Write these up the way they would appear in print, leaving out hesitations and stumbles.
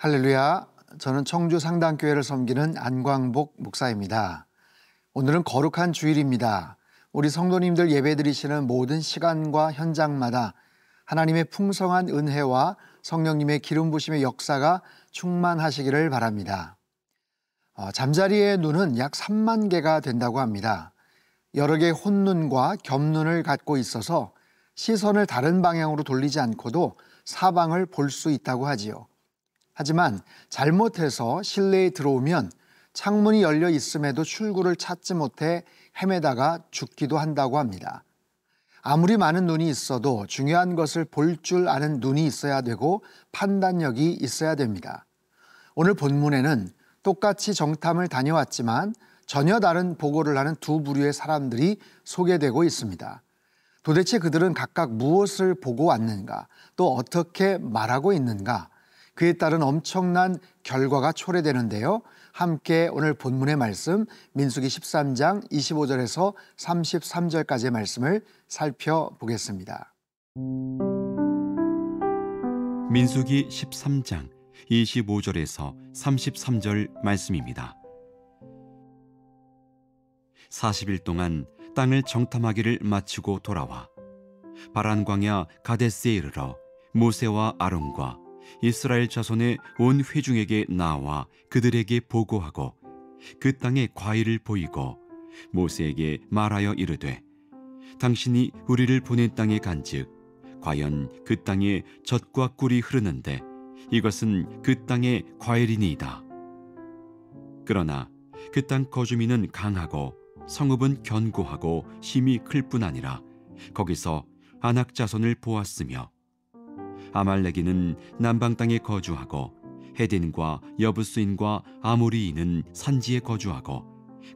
할렐루야. 저는 청주 상당교회를 섬기는 안광복 목사입니다. 오늘은 거룩한 주일입니다. 우리 성도님들 예배드리시는 모든 시간과 현장마다 하나님의 풍성한 은혜와 성령님의 기름 부심의 역사가 충만하시기를 바랍니다. 잠자리의 눈은 약 3만 개가 된다고 합니다. 여러 개의 혼눈과 겹눈을 갖고 있어서 시선을 다른 방향으로 돌리지 않고도 사방을 볼 수 있다고 하지요. 하지만 잘못해서 실내에 들어오면 창문이 열려 있음에도 출구를 찾지 못해 헤매다가 죽기도 한다고 합니다. 아무리 많은 눈이 있어도 중요한 것을 볼 줄 아는 눈이 있어야 되고 판단력이 있어야 됩니다. 오늘 본문에는 똑같이 정탐을 다녀왔지만 전혀 다른 보고를 하는 두 부류의 사람들이 소개되고 있습니다. 도대체 그들은 각각 무엇을 보고 왔는가, 또 어떻게 말하고 있는가, 그에 따른 엄청난 결과가 초래되는데요. 함께 오늘 본문의 말씀 민수기 13장 25절에서 33절까지의 말씀을 살펴보겠습니다. 민수기 13장 25절에서 33절 말씀입니다. 40일 동안 땅을 정탐하기를 마치고 돌아와 바란 광야 가데스에 이르러 모세와 아론과 이스라엘 자손의 온 회중에게 나와 그들에게 보고하고 그 땅의 과일을 보이고 모세에게 말하여 이르되 당신이 우리를 보낸 땅에 간즉 과연 그 땅에 젖과 꿀이 흐르는데 이것은 그 땅의 과일이니이다. 그러나 그 땅 거주민은 강하고 성읍은 견고하고 힘이 클 뿐 아니라 거기서 아낙 자손을 보았으며 아말렉인은 남방 땅에 거주하고 헤딘과 여부스인과 아모리인은 산지에 거주하고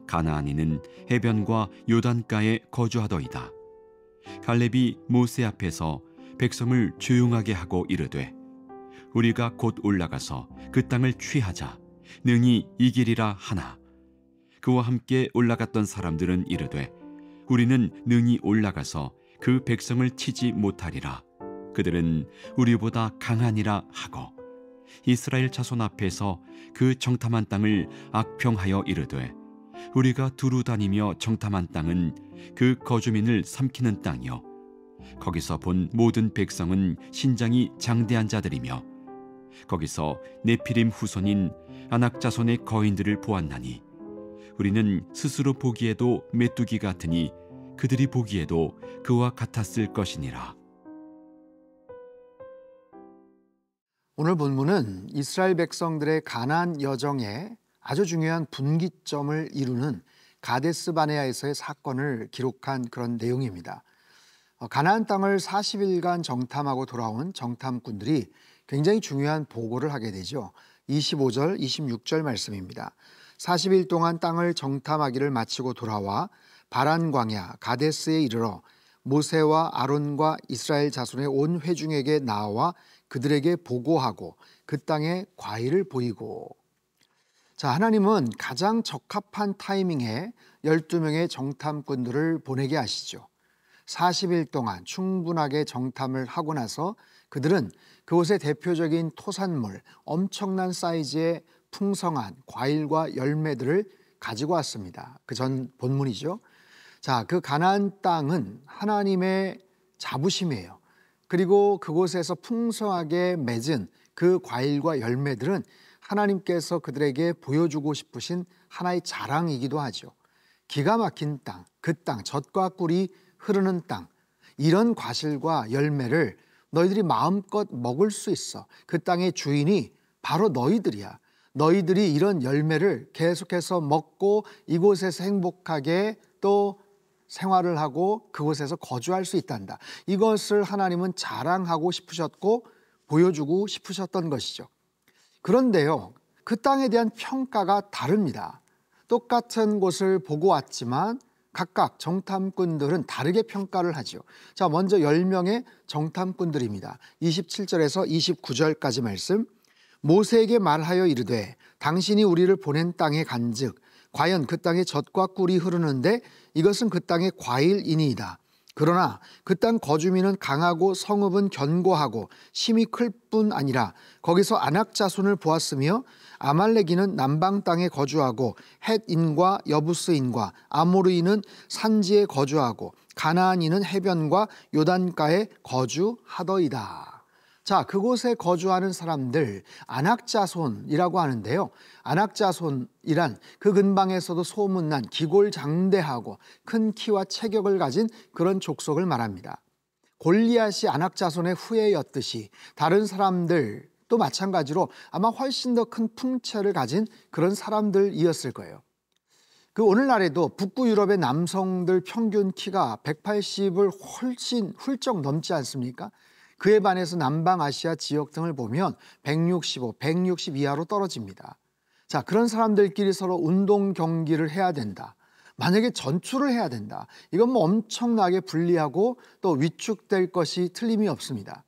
가나안인은 해변과 요단가에 거주하더이다. 갈렙이 모세 앞에서 백성을 조용하게 하고 이르되 우리가 곧 올라가서 그 땅을 취하자 능히 이기리라 하나 그와 함께 올라갔던 사람들은 이르되 우리는 능히 올라가서 그 백성을 치지 못하리라. 그들은 우리보다 강하니라 하고 이스라엘 자손 앞에서 그 정탐한 땅을 악평하여 이르되 우리가 두루 다니며 정탐한 땅은 그 거주민을 삼키는 땅이요 거기서 본 모든 백성은 신장이 장대한 자들이며 거기서 네피림 후손인 아낙 자손의 거인들을 보았나니 우리는 스스로 보기에도 메뚜기 같으니 그들이 보기에도 그와 같았을 것이니라. 오늘 본문은 이스라엘 백성들의 가나안 여정에 아주 중요한 분기점을 이루는 가데스 바네아에서의 사건을 기록한 그런 내용입니다. 가나안 땅을 40일간 정탐하고 돌아온 정탐꾼들이 굉장히 중요한 보고를 하게 되죠. 25절, 26절 말씀입니다. 40일 동안 땅을 정탐하기를 마치고 돌아와 바란 광야 가데스에 이르러 모세와 아론과 이스라엘 자손의 온 회중에게 나와 그들에게 보고하고 그 땅에 과일을 보이고. 자, 하나님은 가장 적합한 타이밍에 12명의 정탐꾼들을 보내게 하시죠. 40일 동안 충분하게 정탐을 하고 나서 그들은 그곳의 대표적인 토산물, 엄청난 사이즈의 풍성한 과일과 열매들을 가지고 왔습니다. 그 전 본문이죠. 자, 그 가나안 땅은 하나님의 자부심이에요. 그리고 그곳에서 풍성하게 맺은 그 과일과 열매들은 하나님께서 그들에게 보여주고 싶으신 하나의 자랑이기도 하죠. 기가 막힌 땅, 그 땅, 젖과 꿀이 흐르는 땅, 이런 과실과 열매를 너희들이 마음껏 먹을 수 있어. 그 땅의 주인이 바로 너희들이야. 너희들이 이런 열매를 계속해서 먹고 이곳에서 행복하게 또 생활을 하고 그곳에서 거주할 수 있단다. 이것을 하나님은 자랑하고 싶으셨고 보여주고 싶으셨던 것이죠. 그런데요, 그 땅에 대한 평가가 다릅니다. 똑같은 곳을 보고 왔지만 각각 정탐꾼들은 다르게 평가를 하죠. 자, 먼저 10명의 정탐꾼들입니다. 27절에서 29절까지 말씀. 모세에게 말하여 이르되 당신이 우리를 보낸 땅에 간즉 과연 그 땅에 젖과 꿀이 흐르는데 이것은 그 땅의 과일이니이다. 그러나 그 땅 거주민은 강하고 성읍은 견고하고 힘이 클 뿐 아니라 거기서 아낙 자손을 보았으며 아말렉인은 남방 땅에 거주하고 헷인과 여부스인과 아모르인은 산지에 거주하고 가나안인은 해변과 요단가에 거주하더이다. 자, 그곳에 거주하는 사람들 아낙 자손이라고 하는데요. 아낙 자손이란 그 근방에서도 소문난 기골장대하고 큰 키와 체격을 가진 그런 족속을 말합니다. 골리앗이 아낙 자손의 후예였듯이 다른 사람들도 마찬가지로 아마 훨씬 더 큰 풍채를 가진 그런 사람들이었을 거예요. 그 오늘날에도 북부 유럽의 남성들 평균 키가 180을 훨씬 훌쩍 넘지 않습니까? 그에 반해서 남방아시아 지역 등을 보면 165, 160 이하로 떨어집니다. 자, 그런 사람들끼리 서로 운동 경기를 해야 된다. 만약에 전투를 해야 된다. 이건 뭐 엄청나게 불리하고 또 위축될 것이 틀림이 없습니다.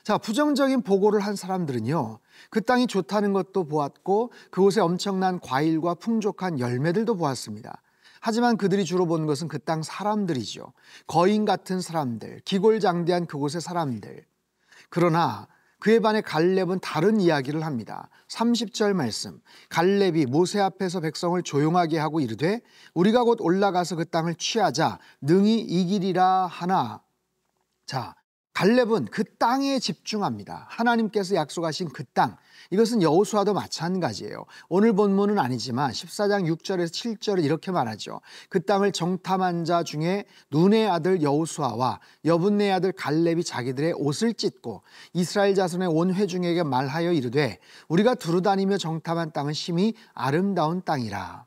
자, 부정적인 보고를 한 사람들은요, 그 땅이 좋다는 것도 보았고 그곳에 엄청난 과일과 풍족한 열매들도 보았습니다. 하지만 그들이 주로 본 것은 그 땅 사람들이죠. 거인 같은 사람들, 기골장대한 그곳의 사람들. 그러나 그에 반해 갈렙은 다른 이야기를 합니다. 30절 말씀, 갈렙이 모세 앞에서 백성을 조용하게 하고 이르되 우리가 곧 올라가서 그 땅을 취하자 능히 이기리라 하나. 자, 갈렙은 그 땅에 집중합니다. 하나님께서 약속하신 그 땅, 이것은 여호수아도 마찬가지예요. 오늘 본문은 아니지만 14장 6절에서 7절을 이렇게 말하죠. 그 땅을 정탐한 자 중에 눈의 아들 여호수아와 여분네 아들 갈렙이 자기들의 옷을 찢고 이스라엘 자손의 온 회중에게 말하여 이르되 우리가 두루다니며 정탐한 땅은 심히 아름다운 땅이라.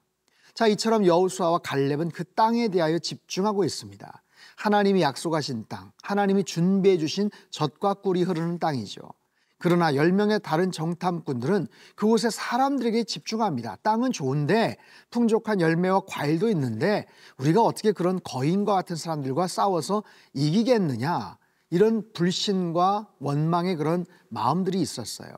자, 이처럼 여호수아와 갈렙은 그 땅에 대하여 집중하고 있습니다. 하나님이 약속하신 땅, 하나님이 준비해 주신 젖과 꿀이 흐르는 땅이죠. 그러나 10명의 다른 정탐꾼들은 그곳에 사람들에게 집중합니다. 땅은 좋은데 풍족한 열매와 과일도 있는데 우리가 어떻게 그런 거인과 같은 사람들과 싸워서 이기겠느냐, 이런 불신과 원망의 그런 마음들이 있었어요.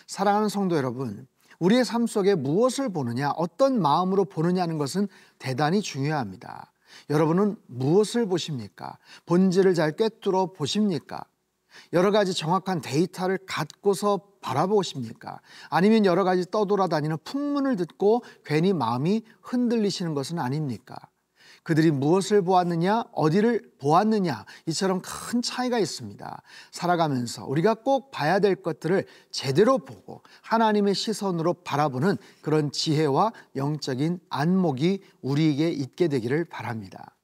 사랑하는 성도 여러분, 우리의 삶 속에 무엇을 보느냐, 어떤 마음으로 보느냐는 것은 대단히 중요합니다. 여러분은 무엇을 보십니까? 본질을 잘 꿰뚫어 보십니까? 여러 가지 정확한 데이터를 갖고서 바라보십니까? 아니면 여러 가지 떠돌아다니는 풍문을 듣고 괜히 마음이 흔들리시는 것은 아닙니까? 그들이 무엇을 보았느냐, 어디를 보았느냐, 이처럼 큰 차이가 있습니다. 살아가면서 우리가 꼭 봐야 될 것들을 제대로 보고 하나님의 시선으로 바라보는 그런 지혜와 영적인 안목이 우리에게 있게 되기를 바랍니다.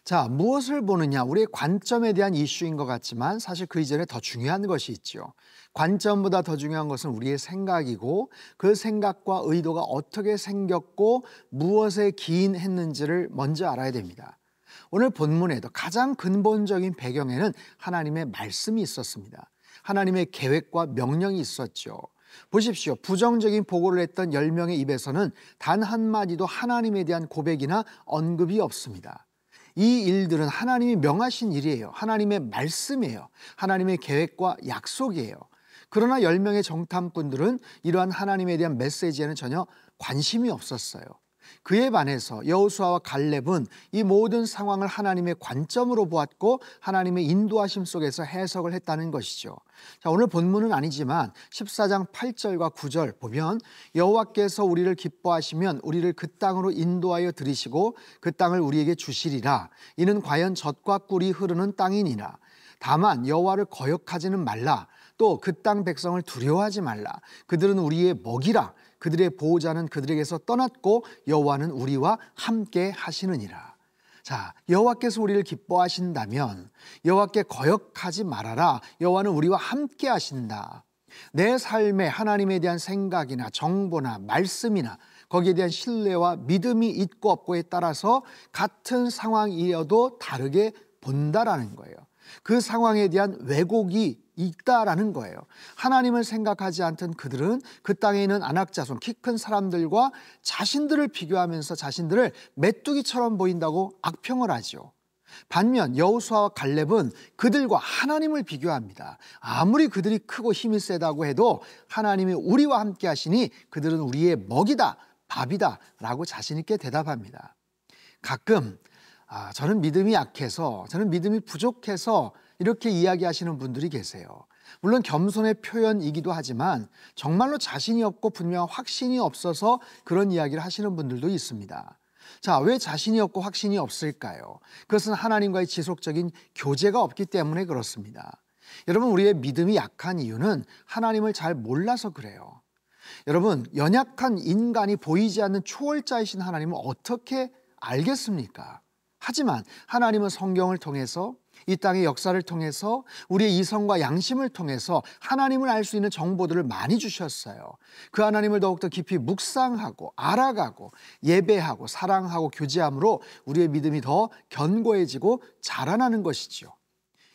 자, 무엇을 보느냐, 우리의 관점에 대한 이슈인 것 같지만 사실 그 이전에 더 중요한 것이 있죠. 관점보다 더 중요한 것은 우리의 생각이고 그 생각과 의도가 어떻게 생겼고 무엇에 기인했는지를 먼저 알아야 됩니다. 오늘 본문에도 가장 근본적인 배경에는 하나님의 말씀이 있었습니다. 하나님의 계획과 명령이 있었죠. 보십시오. 부정적인 보고를 했던 10명의 입에서는 단 한마디도 하나님에 대한 고백이나 언급이 없습니다. 이 일들은 하나님이 명하신 일이에요. 하나님의 말씀이에요. 하나님의 계획과 약속이에요. 그러나 10명의 정탐꾼들은 이러한 하나님에 대한 메시지에는 전혀 관심이 없었어요. 그에 반해서 여호수아와 갈렙은 이 모든 상황을 하나님의 관점으로 보았고 하나님의 인도하심 속에서 해석을 했다는 것이죠. 자, 오늘 본문은 아니지만 14장 8절과 9절 보면 여호와께서 우리를 기뻐하시면 우리를 그 땅으로 인도하여 들이시고 그 땅을 우리에게 주시리라. 이는 과연 젖과 꿀이 흐르는 땅이니라. 다만 여호와를 거역하지는 말라. 또 그 땅 백성을 두려워하지 말라. 그들은 우리의 먹이라. 그들의 보호자는 그들에게서 떠났고 여호와는 우리와 함께 하시느니라. 자, 여호와께서 우리를 기뻐하신다면 여호와께 거역하지 말아라. 여호와는 우리와 함께 하신다. 내 삶에 하나님에 대한 생각이나 정보나 말씀이나 거기에 대한 신뢰와 믿음이 있고 없고에 따라서 같은 상황이어도 다르게 본다라는 거예요. 그 상황에 대한 왜곡이 있다라는 거예요. 하나님을 생각하지 않던 그들은 그 땅에 있는 아낙 자손, 키 큰 사람들과 자신들을 비교하면서 자신들을 메뚜기처럼 보인다고 악평을 하죠. 반면 여호수아와 갈렙은 그들과 하나님을 비교합니다. 아무리 그들이 크고 힘이 세다고 해도 하나님이 우리와 함께 하시니 그들은 우리의 먹이다, 밥이다 라고 자신 있게 대답합니다. 가끔 저는 믿음이 약해서, 저는 믿음이 부족해서 이렇게 이야기하시는 분들이 계세요. 물론 겸손의 표현이기도 하지만 정말로 자신이 없고 분명한 확신이 없어서 그런 이야기를 하시는 분들도 있습니다. 자, 왜 자신이 없고 확신이 없을까요? 그것은 하나님과의 지속적인 교제가 없기 때문에 그렇습니다. 여러분, 우리의 믿음이 약한 이유는 하나님을 잘 몰라서 그래요. 여러분, 연약한 인간이 보이지 않는 초월자이신 하나님을 어떻게 알겠습니까? 하지만 하나님은 성경을 통해서, 이 땅의 역사를 통해서, 우리의 이성과 양심을 통해서 하나님을 알 수 있는 정보들을 많이 주셨어요. 그 하나님을 더욱더 깊이 묵상하고 알아가고 예배하고 사랑하고 교제함으로 우리의 믿음이 더 견고해지고 자라나는 것이지요.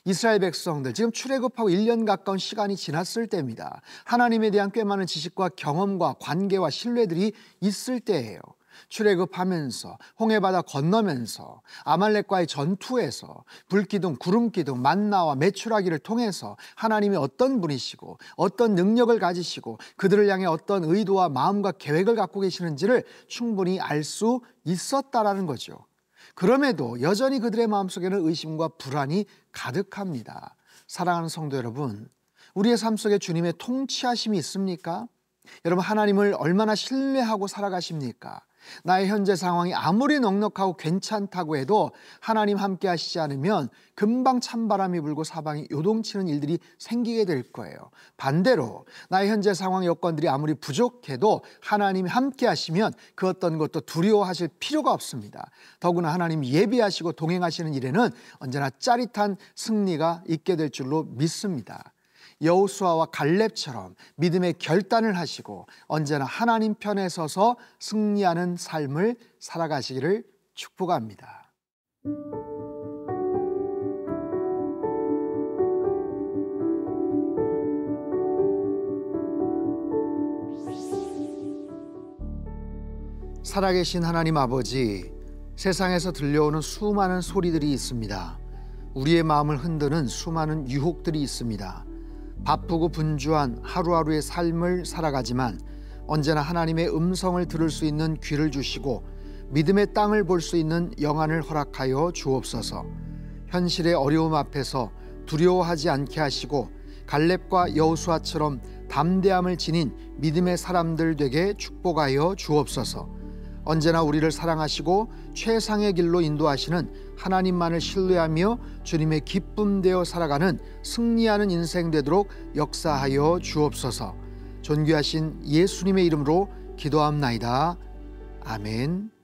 이스라엘 백성들, 지금 출애굽하고 1년 가까운 시간이 지났을 때입니다. 하나님에 대한 꽤 많은 지식과 경험과 관계와 신뢰들이 있을 때예요. 출애굽하면서, 홍해바다 건너면서, 아말렉과의 전투에서, 불기둥, 구름기둥, 만나와 메추라기를 통해서 하나님이 어떤 분이시고 어떤 능력을 가지시고 그들을 향해 어떤 의도와 마음과 계획을 갖고 계시는지를 충분히 알 수 있었다라는 거죠. 그럼에도 여전히 그들의 마음속에는 의심과 불안이 가득합니다. 사랑하는 성도 여러분, 우리의 삶 속에 주님의 통치하심이 있습니까? 여러분, 하나님을 얼마나 신뢰하고 살아가십니까? 나의 현재 상황이 아무리 넉넉하고 괜찮다고 해도 하나님 함께 하시지 않으면 금방 찬바람이 불고 사방이 요동치는 일들이 생기게 될 거예요. 반대로 나의 현재 상황 여건들이 아무리 부족해도 하나님이 함께 하시면 그 어떤 것도 두려워하실 필요가 없습니다. 더구나 하나님이 예비하시고 동행하시는 일에는 언제나 짜릿한 승리가 있게 될 줄로 믿습니다. 여호수아와 갈렙처럼 믿음의 결단을 하시고 언제나 하나님 편에 서서 승리하는 삶을 살아가시기를 축복합니다. 살아계신 하나님 아버지, 세상에서 들려오는 수많은 소리들이 있습니다. 우리의 마음을 흔드는 수많은 유혹들이 있습니다. 바쁘고 분주한 하루하루의 삶을 살아가지만 언제나 하나님의 음성을 들을 수 있는 귀를 주시고 믿음의 땅을 볼 수 있는 영안을 허락하여 주옵소서. 현실의 어려움 앞에서 두려워하지 않게 하시고 갈렙과 여호수아처럼 담대함을 지닌 믿음의 사람들 되게 축복하여 주옵소서. 언제나 우리를 사랑하시고 최상의 길로 인도하시는 하나님만을 신뢰하며 주님의 기쁨 되어 살아가는 승리하는 인생 되도록 역사하여 주옵소서. 존귀하신 예수님의 이름으로 기도합나이다. 아멘.